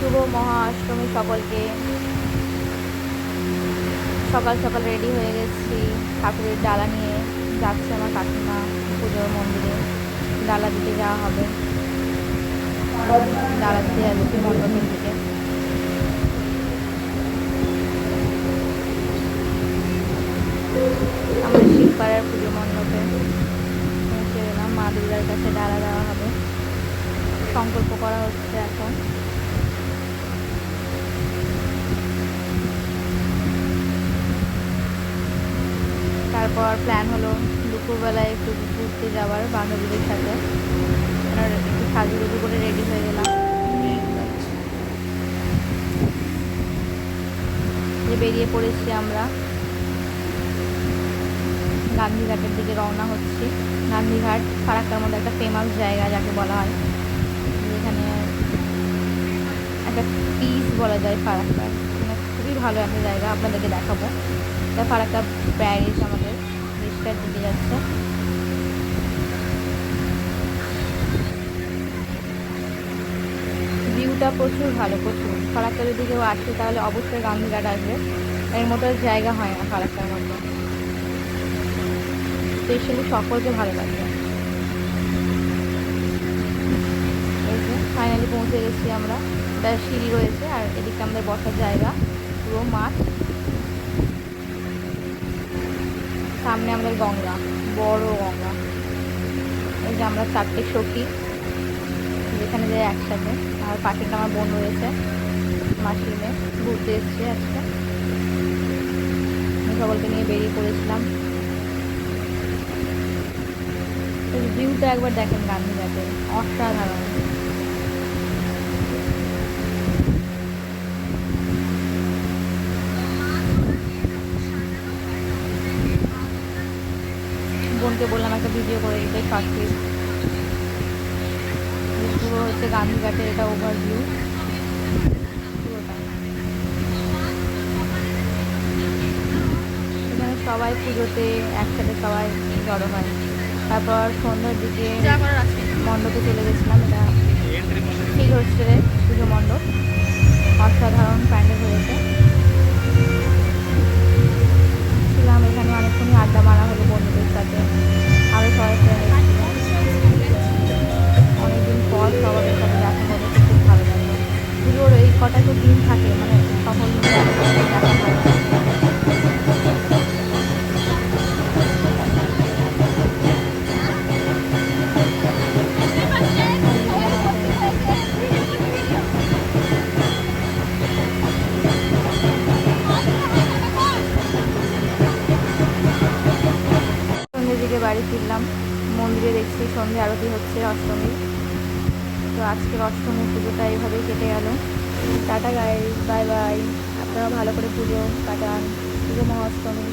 শুভ মহাষ্টমী সকলকে। সকাল সকাল রেডি হয়ে গেছি, ঠাকুরের ডালা নিয়ে যাচ্ছে আমার কাকিমা পুজোর মন্দিরে। ডালা দিতে যাওয়া হবে, ডালা দিতে যাচ্ছি মণ্ডপের দিকে। আমাদের শিবপাড়ার পুজো মণ্ডপে পৌঁছে গেলাম। মা দুর্গার কাছে ডালা দেওয়া হবে, সংকল্প করা হচ্ছে এখন। তারপর প্ল্যান হলো দুপুরবেলায় একটু ঘুরতে যাওয়ার বান্ধবীদের সাথে। একটু সাজুগুজু করে রেডি হয়ে গেলাম, যে বেরিয়ে পড়েছি আমরা। গান্ধীঘাটের দিকে রওনা হচ্ছি। গান্ধীঘাট ফারাক্কার মধ্যে একটা ফেমাস জায়গা যাকে বলা হয়, যেখানে একটা পিস বলা যায় ফারাক্কার, মানে খুবই ভালো একটা জায়গা, আপনাদেরকে দেখাবো। তা ফারাক্কা প্যারিস আমাদের দেশটার দিকে যাচ্ছে। ভিউটা প্রচুর ভালো, প্রচুর। ফারাক্কা যদি কেউ আসে তাহলে অবশ্যই গান্ধীঘাট আসবে, এর মতো জায়গা হয় না ফারাক্কার মধ্যে। স্পেশালি সকলকে ভালো লাগবে। এই যে ফাইনালি পৌঁছে গেছি আমরা। এটা সিঁড়ি রয়েছে আর এদিকে আমাদের বসার জায়গা, পুরো মাঠ। সামনে আমাদের গঙ্গা, বড় গঙ্গা। এই যে আমরা 4টে সখী যেখানে যাই একসাথে। আর পাশেটা আমার বোন রয়েছে, মাসির মেয়ে, ঘুরতে এসছে আজকে। সকলকে নিয়ে বেরিয়ে পড়েছিলাম। ভিউটা একবার দেখেন গান্ধীঘাটে, অসাধারণ। বোনকে বললাম একটা ভিডিও করে দিতে, শর্ট ক্লিপ। পুরো হচ্ছে গান্ধীঘাটের এটা ওভারভিউ পুরোটা। এখানে সবাই পুজোতে একসাথে সবাই জড়ো হয়। তারপর সন্ধ্যার দিকে মণ্ডপে চলে গেছিলাম। এটা হিল হোস্টেলের পুজো মণ্ডপ, অসাধারণ প্যান্ডেল হয়েছে। ছিলাম এখানে অনেকক্ষণই, আড্ডা মারা হলো বন্ধুদের সাথে, আরও সবাই ফ্রেন্ড এসেছিল। অনেকদিন পর সবার সাথে দেখা হলো, খুব ভালো লাগলো। পুজোর এই কটা তো দিন থাকে, মানে সকল দেখা হয়। সন্ধ্যের দিকে বাড়ি ফিরলাম। মন্দিরে দেখছি সন্ধ্যে আরতি হচ্ছে অষ্টমী। তো আজকের অষ্টমীর পুজোটা এইভাবেই কেটে গেল। Tata guys, bye bye. আপনারা ভালো করে পুজো কাটান, শুভ মহাষ্টমী।